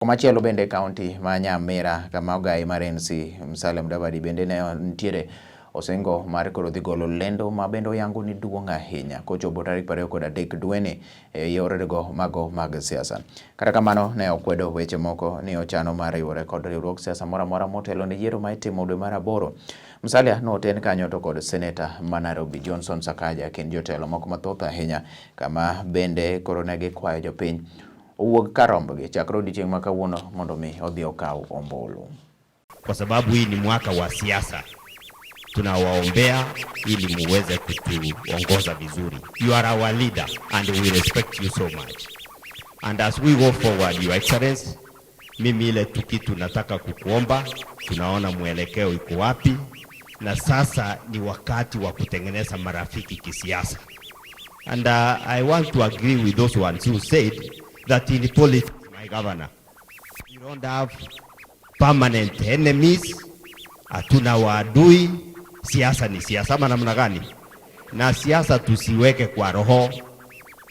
Komachielo bende kaunti ma Nyamira kama ogai mar NC Mudavadi bende ne ntiere Osingo mar koro dhi golo lendo ma bende oyango ni duong' ahinya kochopo tarik 23 Dweni yorego mago mag siasa. Kata kamano ne okwedo weche moko ni ochano mar riwore kod riwruok siasa moro amora motelo ne yiero ma itimo dwe mar 8. Musalia noten kanyo to kod seneta ma Nairobi Johnson Sakaja kendo jotelo moko mathoth ahinya kama bende koro ne gikwayo jopiny owuog karombgi chakre odiochieng' ma kawuono mondo mi odhi okaw ombulu. Kwa sababu hii ni mwaka wa siasa, tunawaombea ili muweze kutuongoza vizuri. You are our leader and we respect you so much. And as we go forward, Your Excellency, mimi ile tukitu nataka kukuomba, tunaona mwelekeo iko wapi, na sasa ni wakati wa kutengeneza marafiki kisiasa. And I want to agree with those ones who said that in politics, my governor, you don't have permanent enemies, hatuna waadui. Siasa ni siasa, ama namna gani? Na siasa tusiweke kwa roho,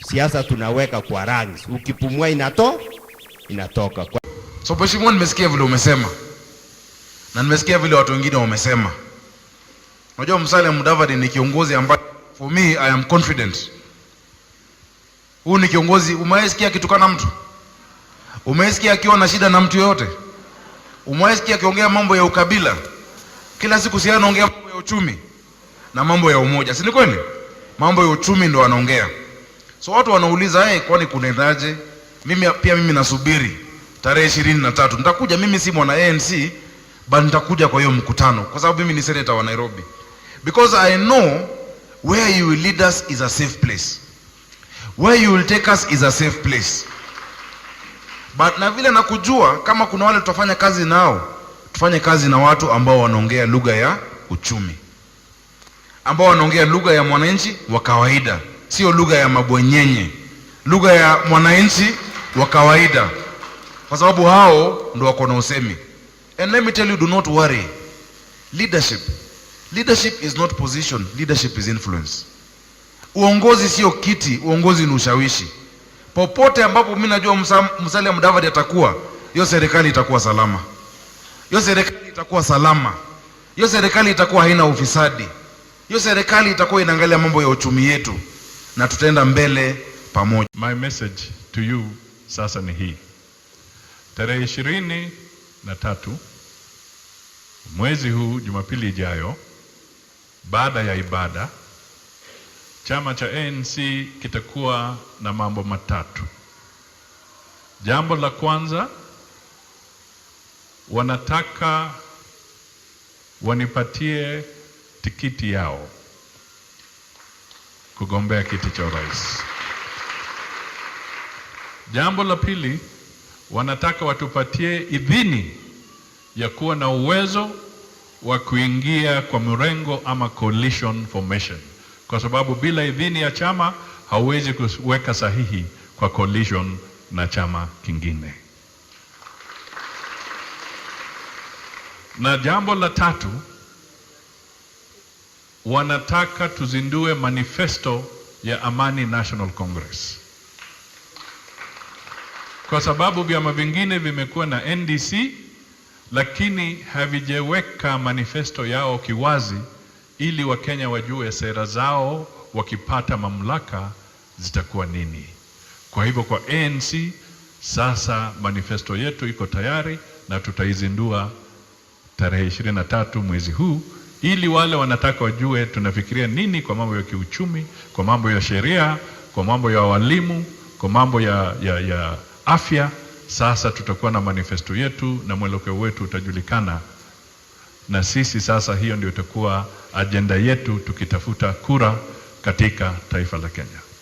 siasa tunaweka kwa rangi. Ukipumua inatoka. So Mheshimiwa, nimesikia vile umesema na nimesikia vile watu wengine wamesema. Unajua Musalia Mudavadi ni kiongozi ambaye for me I am confident. Huyu ni kiongozi, umeisikia kitukana mtu? Umeisikia akiwa na shida na mtu yote? Umeisikia akiongea mambo ya ukabila? Kila siku si anaongea mambo ya uchumi na mambo ya umoja, si ni kweli? Mambo ya uchumi ndo anaongea. So watu wanauliza, kwani kunaendaje? Mimi nasubiri tarehe 23. Nitakuja, mimi si mwana ANC, but nitakuja kwa hiyo mkutano kwa sababu mimi ni senator wa Nairobi. Because I know where you will lead us is a safe place. Where you will take us is a safe place. But na vile nakujua kama kuna wale tutafanya kazi nao, tufanye kazi na watu ambao wanaongea lugha ya uchumi, ambao wanaongea lugha ya mwananchi wa kawaida, sio lugha ya mabwenyenye, lugha ya mwananchi wa kawaida, kwa sababu hao ndio wako na usemi. And let me tell you, do not worry. Leadership is not position, leadership is influence. Uongozi sio kiti, uongozi ni ushawishi. Popote ambapo mimi najua Musalia Mudavadi atakuwa, hiyo serikali itakuwa salama. Hiyo serikali itakuwa salama. Hiyo serikali itakuwa haina ufisadi. Hiyo serikali itakuwa inaangalia mambo ya uchumi yetu na tutaenda mbele pamoja. My message to you sasa ni hii. Tarehe 23 mwezi huu, Jumapili ijayo, baada ya ibada, chama cha ANC kitakuwa na mambo matatu. Jambo la kwanza, wanataka wanipatie tikiti yao kugombea kiti cha urais. Jambo la pili, wanataka watupatie idhini ya kuwa na uwezo wa kuingia kwa mrengo ama coalition formation, kwa sababu bila idhini ya chama hauwezi kuweka sahihi kwa coalition na chama kingine. Na jambo la tatu, wanataka tuzindue manifesto ya Amani National Congress, kwa sababu vyama vingine vimekuwa na NDC lakini havijaweka manifesto yao kiwazi ili Wakenya wajue sera zao wakipata mamlaka zitakuwa nini. Kwa hivyo kwa ANC sasa manifesto yetu iko tayari na tutaizindua tarehe 23 mwezi huu, ili wale wanataka wajue tunafikiria nini kwa mambo ya kiuchumi, kwa mambo ya sheria, kwa mambo ya walimu, kwa mambo ya afya. Sasa tutakuwa na manifesto yetu na mwelekeo wetu utajulikana, na sisi sasa hiyo ndio itakuwa agenda yetu tukitafuta kura katika taifa la Kenya.